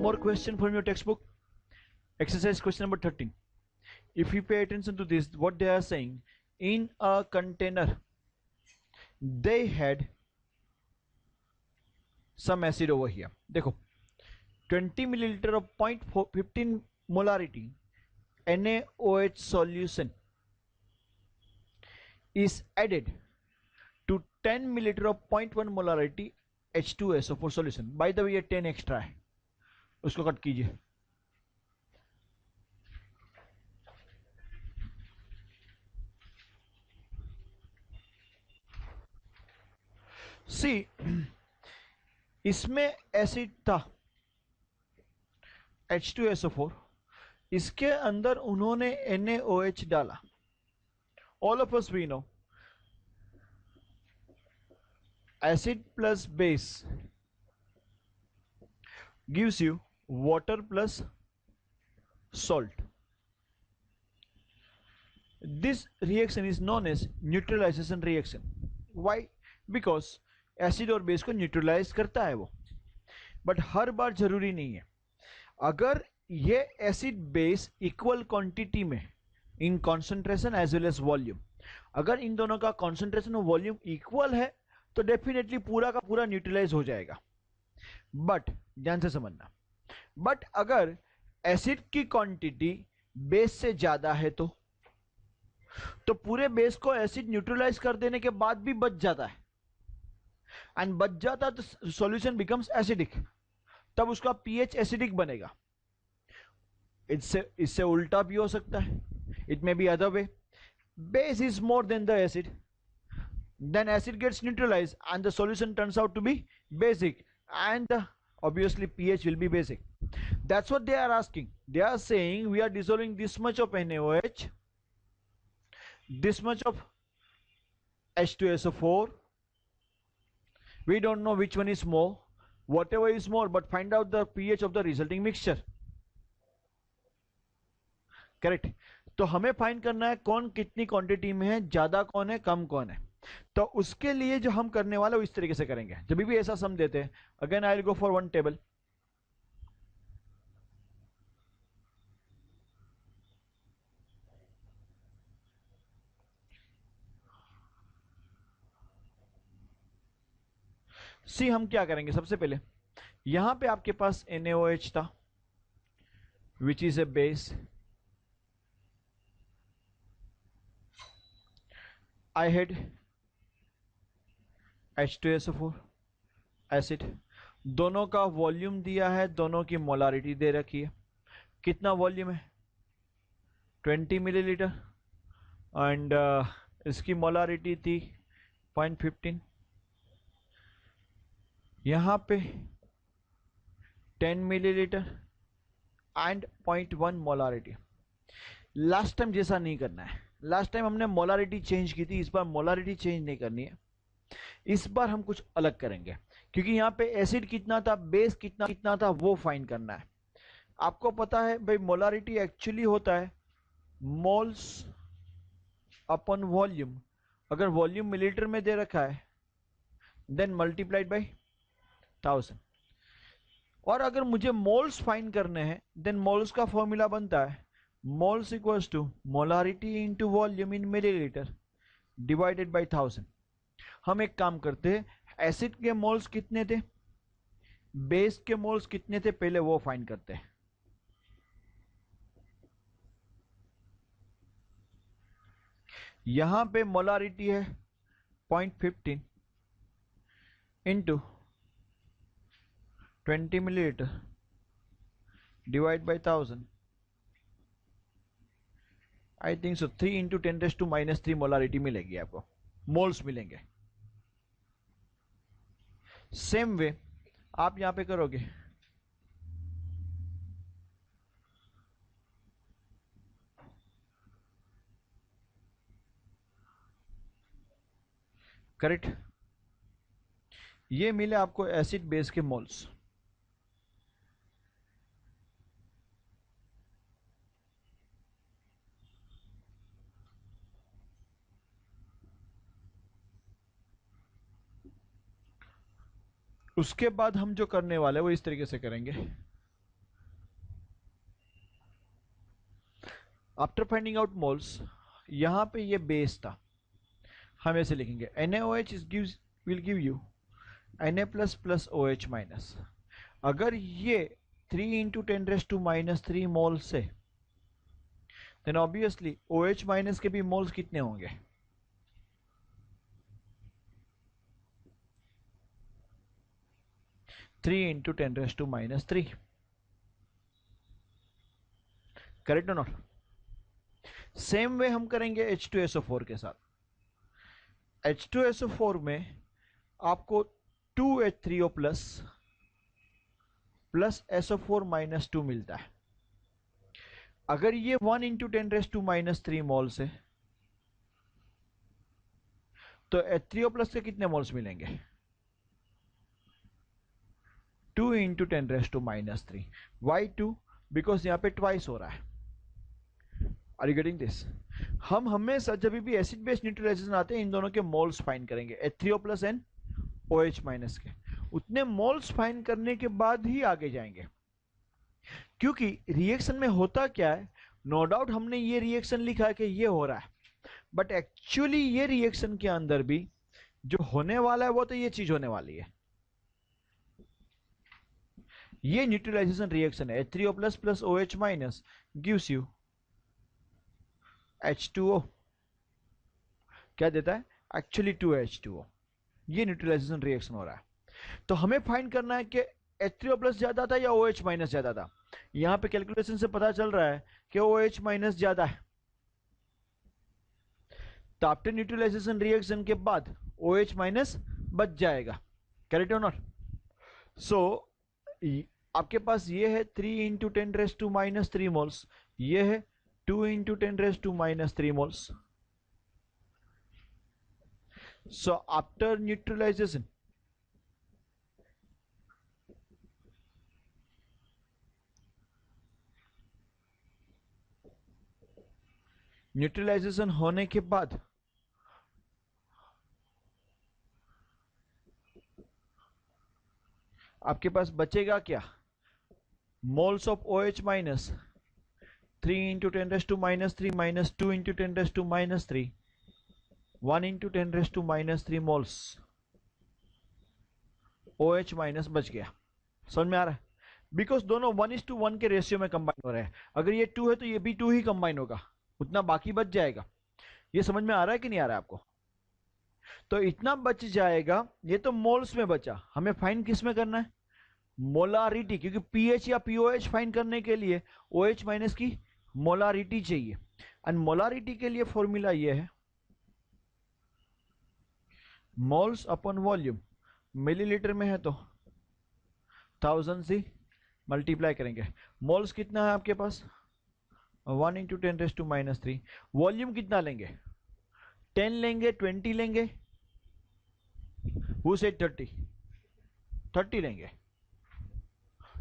more question from your textbook. Exercise question number 13. If you pay attention to this, what they are saying, in a container they had some acid over here. देखो 20 milliliter of 0.15 molarity NaOH solution is added to 10 milliliter of 0.1 molarity H2SO4 solution. By the way ये 10 extra है, उसको cut कीजिए. सी इसमें acid था H2SO4, इसके अंदर उन्होंने NaOH डाला. All of us we know acid plus base gives you water plus salt. This reaction is known as neutralization reaction. Why? Because acid और बेस को न्यूट्रलाइज करता है वो, बट हर बार जरूरी नहीं है. अगर ये एसिड बेस इक्वल क्वांटिटी में in concentration as well as volume, अगर इन दोनों का कॉन्सेंट्रेशन और वॉल्यूम इक्वल है तो डेफिनेटली पूरा का पूरा न्यूट्रलाइज हो जाएगा. बट ध्यान से समझना, बट अगर एसिड की क्वांटिटी बेस से ज्यादा है तो पूरे बेस को एसिड न्यूट्रलाइज कर देने के बाद भी बच जाता है, एंड बच जाता तो सॉल्यूशन बिकम्स एसिडिक, तब उसका पीएच एसिडिक बनेगा. इससे उल्टा भी हो सकता है. It may be other way, base is more than the acid, then acid gets neutralized and the solution turns out to be basic, and obviously pH will be basic. That's what they are asking. They are saying we are dissolving this much of NaOH, this much of H2SO4, we don't know which one is more, whatever is more, but find out the pH of the resulting mixture. Correct. तो हमें find करना है कौन कितनी quantity में है, ज्यादा कौन है, कम कौन है. तो उसके लिए जो हम करने वाले वो इस तरीके से करेंगे. जब भी ऐसा सम देते हैं, again I will go for one table. See हम क्या करेंगे, सबसे पहले यहां पे आपके पास NaOH था which is a base. I had H2SO4 acid. दोनों का वॉल्यूम दिया है, दोनों की मोलारिटी दे रखी है. कितना वॉल्यूम है, 20 मिलीलीटर, एंड इसकी मोलारिटी थी 0.15. यहां पे 10 millilitre and 0.1 molarity. Last time जैसा नहीं करना है. लास्ट टाइम हमने मोलारिटी चेंज की थी, इस बार मोलारिटी चेंज नहीं करनी है. इस बार हम कुछ अलग करेंगे, क्योंकि यहां पे एसिड कितना था, बेस कितना था, वो फाइंड करना है. आपको पता है भाई मोलारिटी एक्चुअली होता है मोल्स अपन वॉल्यूम. अगर वॉल्यूम मिलीलीटर में दे रखा है देन मल्टीप्लाइड बाय 1000. और अगर मुझे मोल्स फाइंड करने हैं देन मोल्स का फॉर्मूला बनता है moles equals to molarity into volume in millilitre divided by 1000. हम एक काम करते हैं, एसिड के मोल्स कितने थे, बेस के मोल्स कितने थे, पहले वो फाइंड करते हैं. यहां पे मोलारिटी है 0.15 into 20 millilitre divide by 1000. I think so 3 into 10⁻³ molarity मिलेगी आपको, मोल्स मिलेंगे. सेम वे आप यहां पे करोगे, करेक्ट. ये मिले आपको एसिड बेस के मोल्स. उसके बाद हम जो करने वाले वो इस तरीके से करेंगे. आफ्टर फाइंडिंग आउट मोल्स, यहां पे ये बेस था, हम ऐसे लिखेंगे NaOH will give you Na plus plus OH minus. अगर ये 3 इंटू 10⁻³ मोल से, देन ऑब्वियसली OH माइनस के भी मोल्स कितने होंगे? 3 into 10⁻³ correct not? Same way हम करेंगे H2SO4 के साथ। H2SO4 में आपको 2H3O प्लस SO4 माइनस 2 मिलता है। अगर ये 1 इंटू 10⁻³ मोल्स है तो H3O प्लस के कितने मोल्स मिलेंगे? 2 इंटू 10⁻³ वाई 2? बिकॉज यहां पे ट्वाइस हो रहा है। Are you getting this? हम हमेशा जब भी एसिड बेस न्यूट्रलाइजेशन आते हैं इन दोनों के मोल्स फाइंड करेंगे, H3O plus and OH minus के। उतने मोल्स फाइंड करने के बाद ही आगे जाएंगे, क्योंकि रिएक्शन में होता क्या है, नो डाउट हमने ये रिएक्शन लिखा है कि ये हो रहा है, बट एक्चुअली ये रिएक्शन के अंदर भी जो होने वाला है वो तो ये चीज होने वाली है। ये न्यूट्रलाइजेशन रिएक्शन है। H3O plus plus OH minus gives you H2O। क्या देता है? Actually 2H2O। ये न्यूट्रलाइजेशन रिएक्शन हो रहा है। तो हमें फाइंड करना है कि H3O प्लस ज्यादा था या OH माइनस ज्यादा था। यहां पे कैलकुलेशन से पता चल रहा है कि OH माइनस ज्यादा है। तो आफ्टर न्यूट्रलाइजेशन रिएक्शन के बाद OH माइनस बच जाएगा, करेक्ट और नॉट? सो आपके पास ये है 3 इंटू 10⁻³ मोल्स, ये है 2 into 10⁻³ moles. So after neutralisation होने के बाद आपके पास बचेगा क्या? Moles of OH minus 3 into 10⁻³ minus 2 into 10⁻³ 1 into 10⁻³ moles OH minus बच गया। समझ में आ रहा है? बिकॉज दोनों 1:1 के रेशियो में कंबाइन हो रहे हैं। अगर ये 2 है तो ये भी 2 ही कंबाइन होगा, उतना बाकी बच जाएगा। ये समझ में आ रहा है कि नहीं आ रहा है आपको? तो इतना बच जाएगा। ये तो मोल्स में बचा, हमें फाइंड किस में करना है? मोलारिटी, क्योंकि पीएच या पीओएच फाइंड करने के लिए OH माइनस की मोलारिटी चाहिए। एंड मोलारिटी के लिए फॉर्मूला ये है मोल्स अपॉन वॉल्यूम। मिलीलीटर में है तो 1000 से मल्टीप्लाई करेंगे। मोल्स कितना है आपके पास? 1 इंटू 10⁻³ वॉल्यूम कितना लेंगे? 10 लेंगे, 20 लेंगे? वो से 30 लेंगे।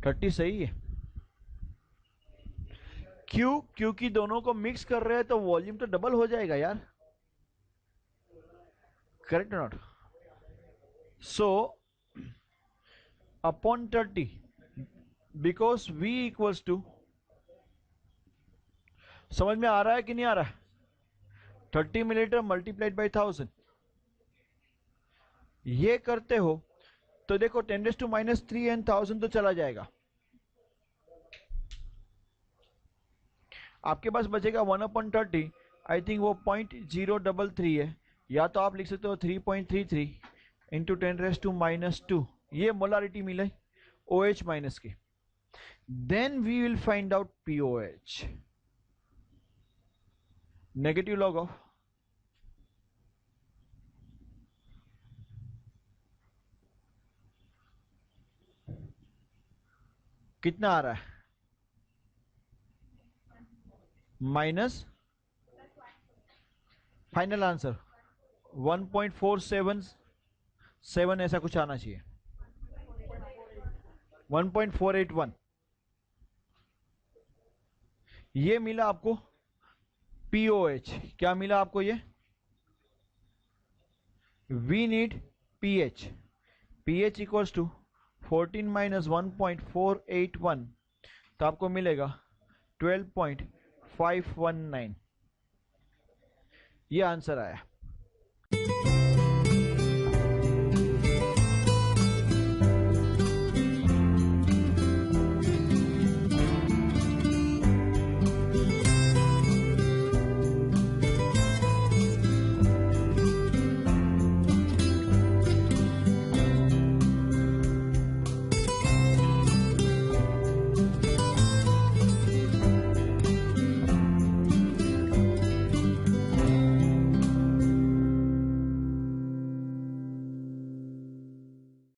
30 सही है। क्यों? क्योंकि दोनों को मिक्स कर रहे हैं तो वॉल्यूम तो डबल हो जाएगा यार, correct not? So upon 30 because V equals to, समझ में आ रहा है कि नहीं आ रहा है? 30 मिलीलीटर मल्टीप्लाइड बाई 1000। ये करते हो तो देखो 10⁻³ एंड 1000 तो चला जाएगा। आपके पास बचेगा 1/30। आई थिंक वो 0.033 है, या तो आप लिख सकते हो 3.33 इंटू 10⁻²। ये मोलारिटी मिले OH माइनस की। Then we will find out POH, negative log of कितना आ रहा है? माइनस, फाइनल आंसर 1.477 ऐसा कुछ आना चाहिए। 1.481 ये मिला आपको POH। क्या मिला आपको? ये we need pH equals to 14 minus 1.481, तो आपको मिलेगा 12.5 519, ये आंसर आया।